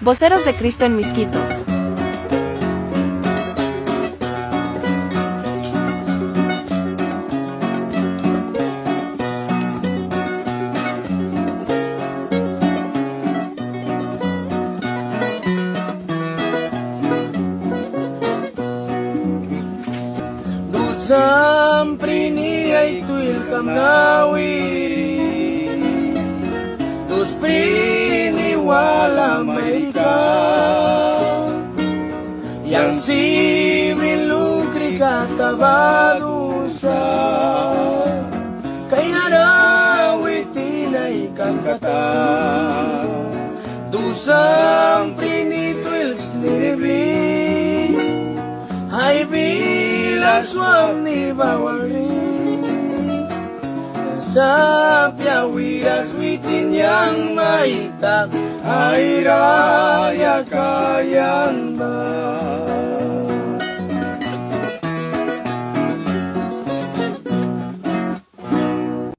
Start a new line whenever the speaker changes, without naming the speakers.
Voceros de Cristo en Mixquito.
Sampri ay tuil kamnawi dos prini wala may ka yang si milugri katabadusa kay narawitin ay kangkata dusang prini tuil snibli ay Swami bawari sa piawiras witin yang maitak ay raya kayan ba